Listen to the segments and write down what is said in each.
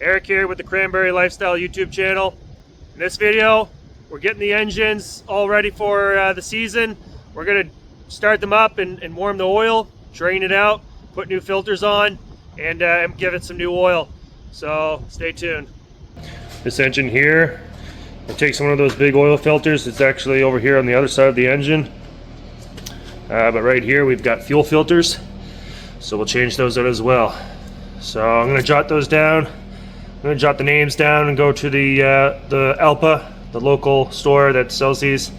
Eric here with the Cranberry Lifestyle YouTube channel. In this video, we're getting the engines all ready for the season. We're going to start them up and warm the oil, drain it out, put new filters on, and give it some new oil. So stay tuned. This engine here, it takes one of those big oil filters. It's actually over here on the other side of the engine. But right here we've got fuel filters, so we'll change those out as well. So I'm going to jot those down. I'm going to jot the names down and go to the Alpa, the local store that sells these,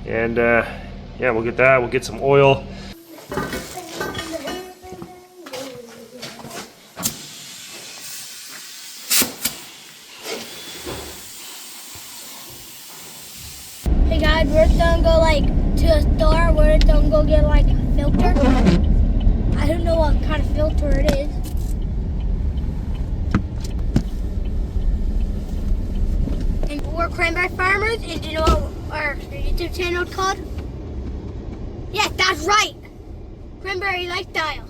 and yeah, we'll get that. We'll get some oil. Hey guys, we're gonna go to a store. We're gonna go get a filter. I don't know what kind of filter it is. And we're cranberry farmers, and do you know what our YouTube channel is called? Yes, that's right. Cranberry Lifestyle.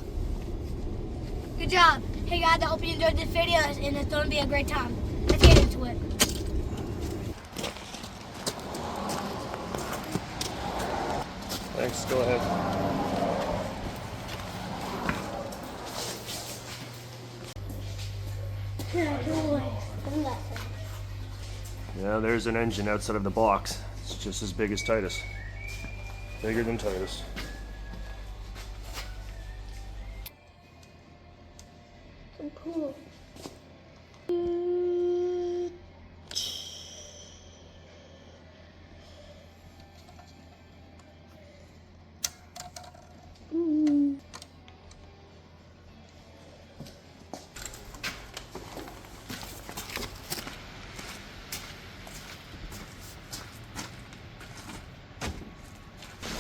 Good job. Hey guys, I hope you enjoyed this video, and it's gonna be a great time. Let's get into it. Thanks, go ahead. Yeah, there's an engine outside of the box. It's just as big as Titus. Bigger than Titus. So cool.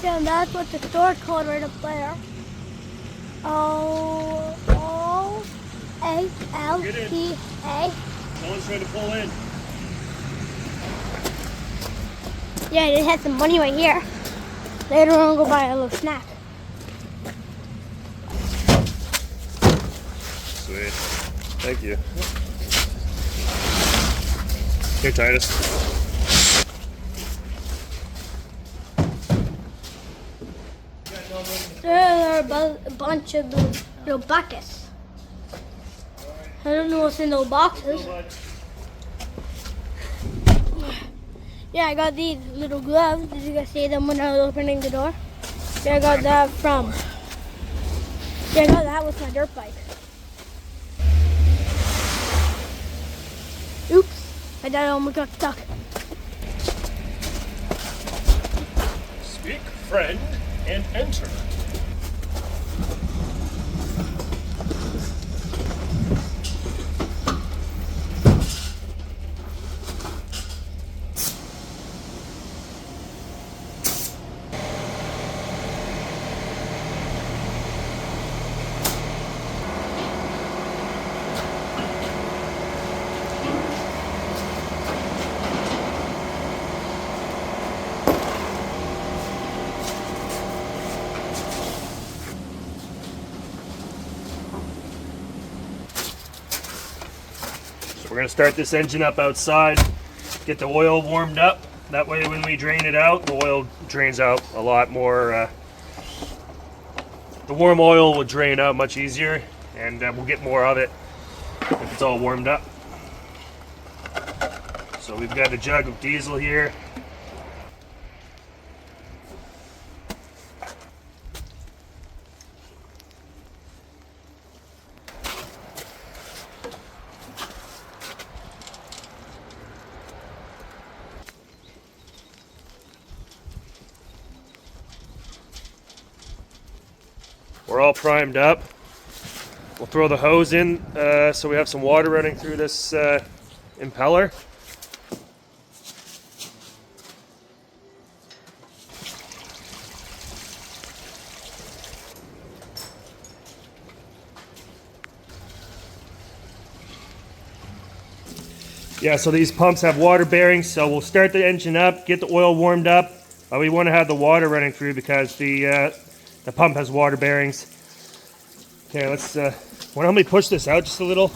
Yeah, that's what the store called right up there. O-A-L-P-A. Someone's trying to pull in. Yeah, it has some money right here. Later on, go buy a little snack. Sweet. Thank you. Here, Titus. There are a bunch of little buckets. I don't know what's in those boxes. Yeah, I got these little gloves. Did you guys see them when I was opening the door? Yeah, I got that from. Yeah, I got that with my dirt bike. Oops, my dad almost got stuck. Speak, friend, and enter. We're going to start this engine up outside, get the oil warmed up. That way when we drain it out, the oil drains out a lot more. The warm oil will drain out much easier, and we'll get more of it if it's all warmed up. So we've got a jug of diesel here. We're all primed up. We'll throw the hose in so we have some water running through this impeller. Yeah, so these pumps have water bearings, so we'll start the engine up, get the oil warmed up. We want to have the water running through because the pump has water bearings. Okay, let's, want to help me push this out just a little?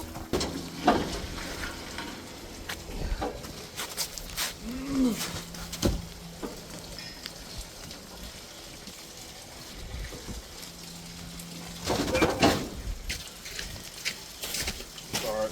start.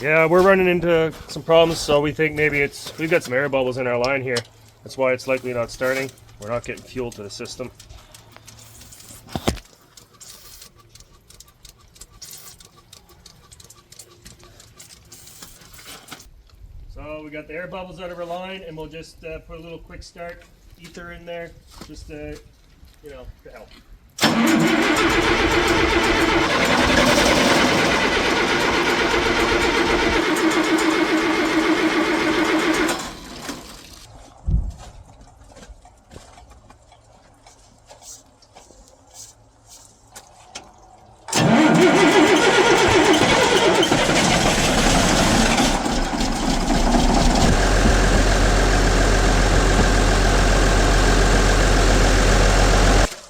Yeah, we're running into some problems, so we think maybe we've got some air bubbles in our line here. That's why it's likely not starting. We're not getting fuel to the system. So we got the air bubbles out of our line, and we'll just put a little quick start ether in there, just to, to help.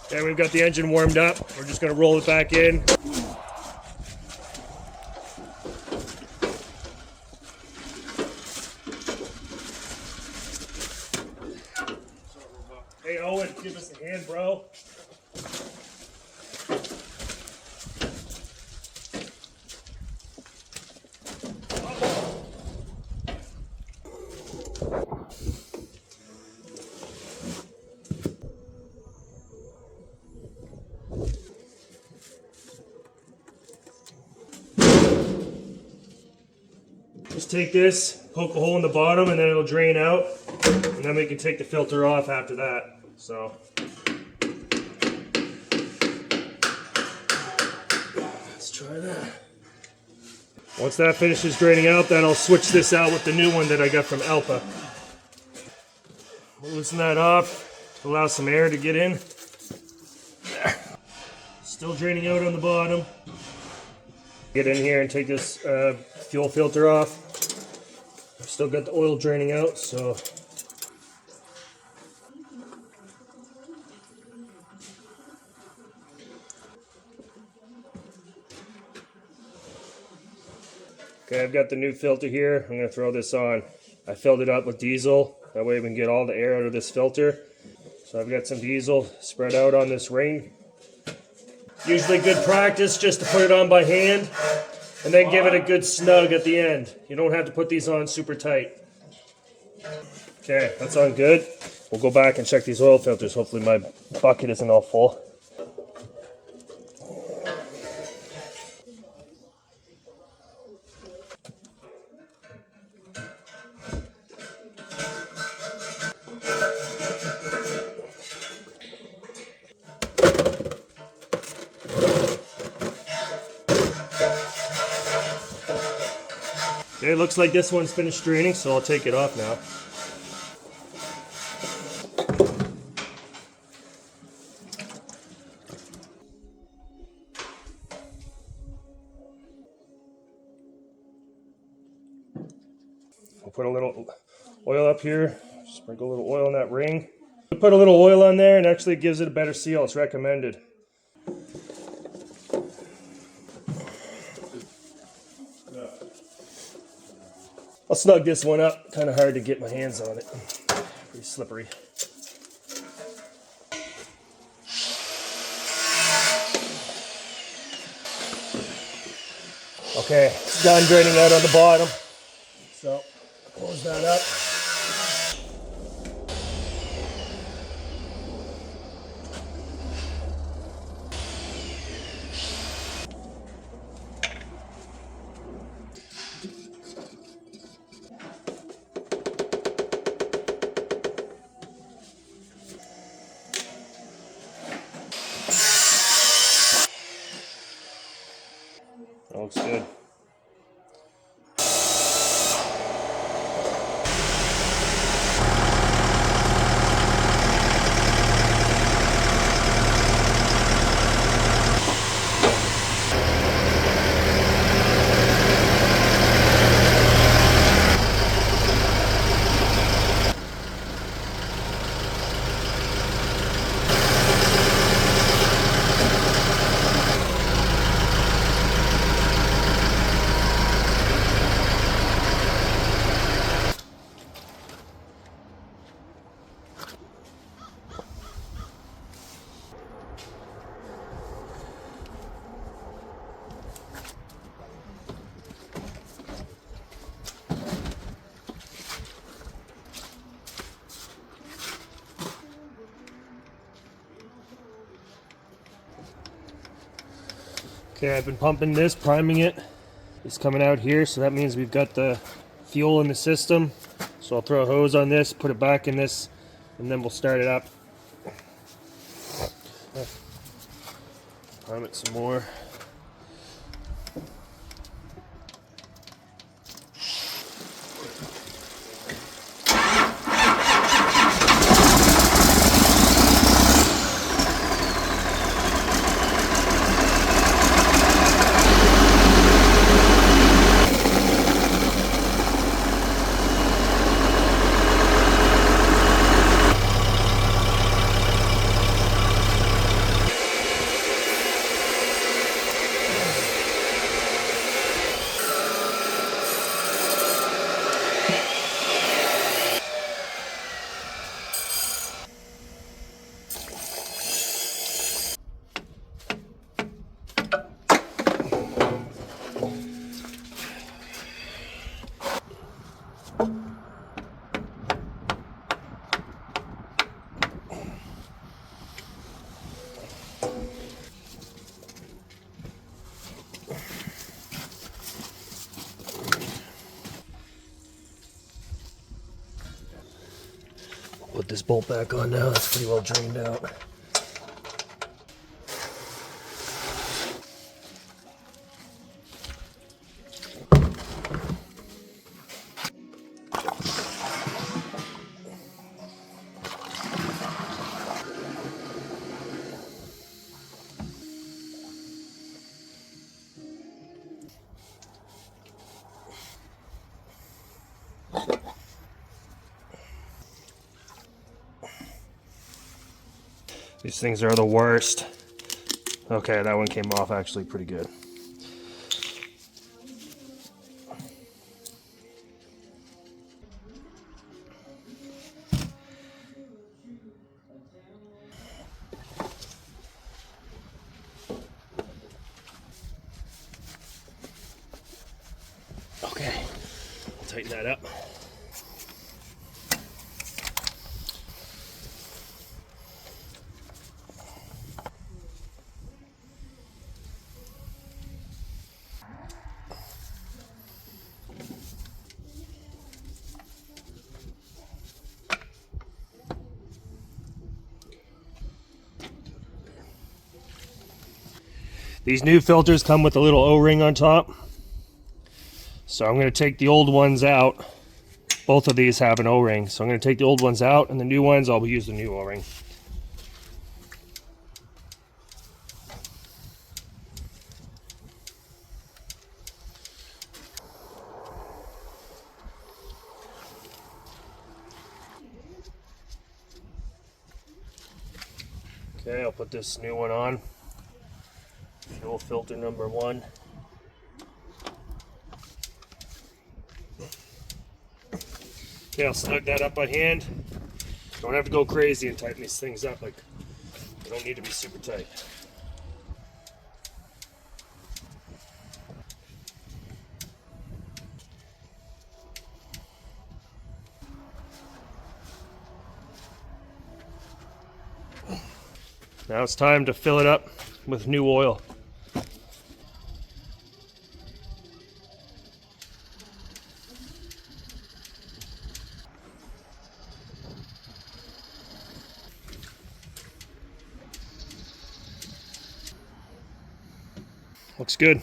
Okay, we've got the engine warmed up. We're just going to roll it back in. Hey Owen, give us a hand, bro. Just take this, poke a hole in the bottom, and then it'll drain out. And then we can take the filter off after that. So let's try that. Once that finishes draining out, then I'll switch this out with the new one that I got from Alpa. We'll loosen that off to allow some air to get in. Still draining out on the bottom. Get in here and take this fuel filter off. I've still got the oil draining out, so. Okay, I've got the new filter here. I'm going to throw this on. I filled it up with diesel. That way we can get all the air out of this filter. So I've got some diesel spread out on this ring. Usually good practice just to put it on by hand and then give it a good snug at the end. You don't have to put these on super tight. Okay, that's on good. We'll go back and check these oil filters. Hopefully my bucket isn't all full. Okay, it looks like this one's finished draining, so I'll take it off now. I'll put a little oil up here, sprinkle a little oil in that ring. Put a little oil on there and actually gives it a better seal. It's recommended. I'll snug this one up. Kind of hard to get my hands on it. Pretty slippery. Okay, it's done draining out on the bottom. So, close that up. That looks good. Okay, I've been pumping this, priming it. It's coming out here, so that means we've got the fuel in the system. So I'll throw a hose on this, put it back in this, and then we'll start it up. Prime it some more. Put this bolt back on now, that's pretty well drained out. These things are the worst. Okay, that one came off actually pretty good. Okay, I'll tighten that up. These new filters come with a little O-ring on top. So I'm going to take the old ones out. Both of these have an O-ring. So I'm going to take the old ones out, and the new ones I'll use the new O-ring. Okay, I'll put this new one on. Fuel filter number 1. Okay, I'll snug that up by hand. Don't have to go crazy and tighten these things up. Like, they don't need to be super tight. Now it's time to fill it up with new oil. Looks good.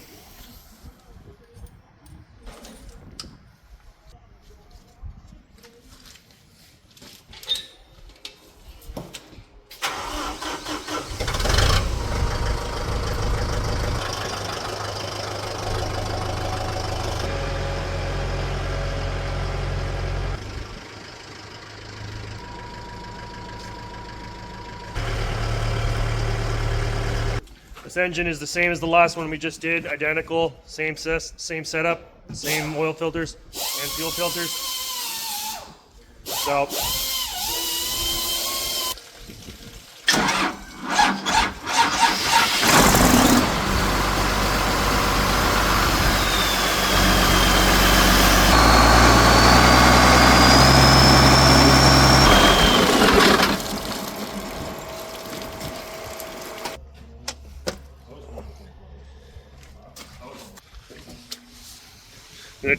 This engine is the same as the last one we just did, identical, same setup, same oil filters and fuel filters. So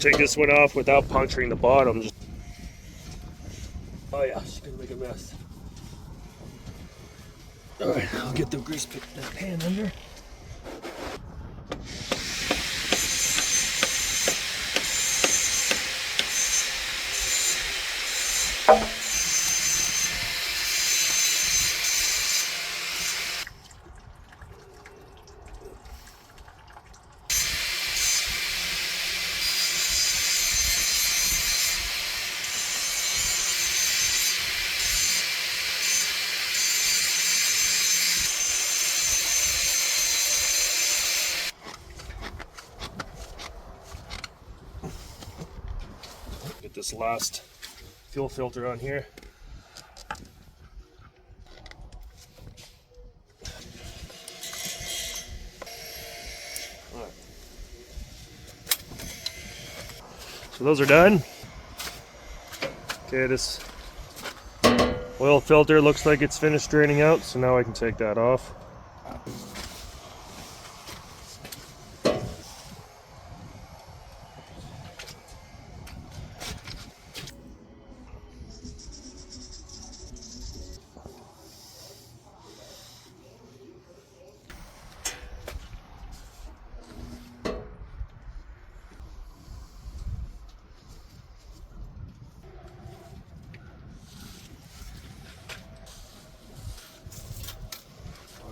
take this one off without puncturing the bottom. Oh yeah, she's gonna make a mess. Alright, I'll get the grease pan under. Get this last fuel filter on here. Alright. So those are done. Okay, this oil filter looks like it's finished draining out, so now I can take that off.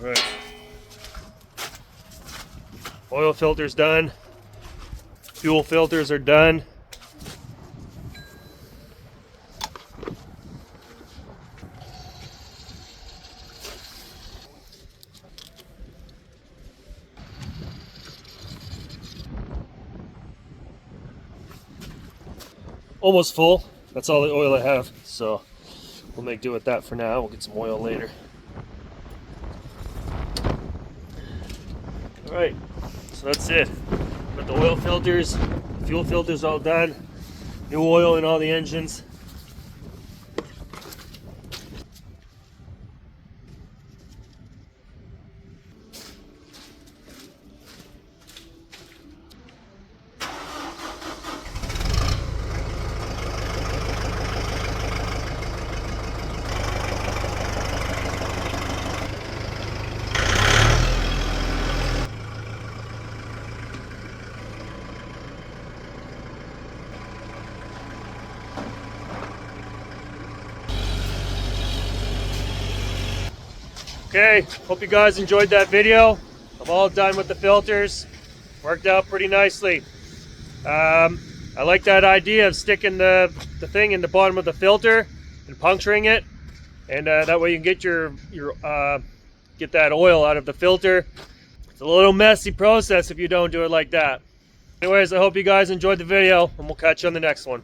All right. Oil filter's done. Fuel filters are done. Almost full. That's all the oil I have. So we'll make do with that for now. We'll get some oil later. Alright, so that's it. Got the oil filters, fuel filters all done, new oil in all the engines. Okay, hope you guys enjoyed that video. I'm all done with the filters. Worked out pretty nicely. I like that idea of sticking the thing in the bottom of the filter and puncturing it, and that way you can get get that oil out of the filter. It's a little messy process if you don't do it like that. Anyways, I hope you guys enjoyed the video, and we'll catch you on the next one.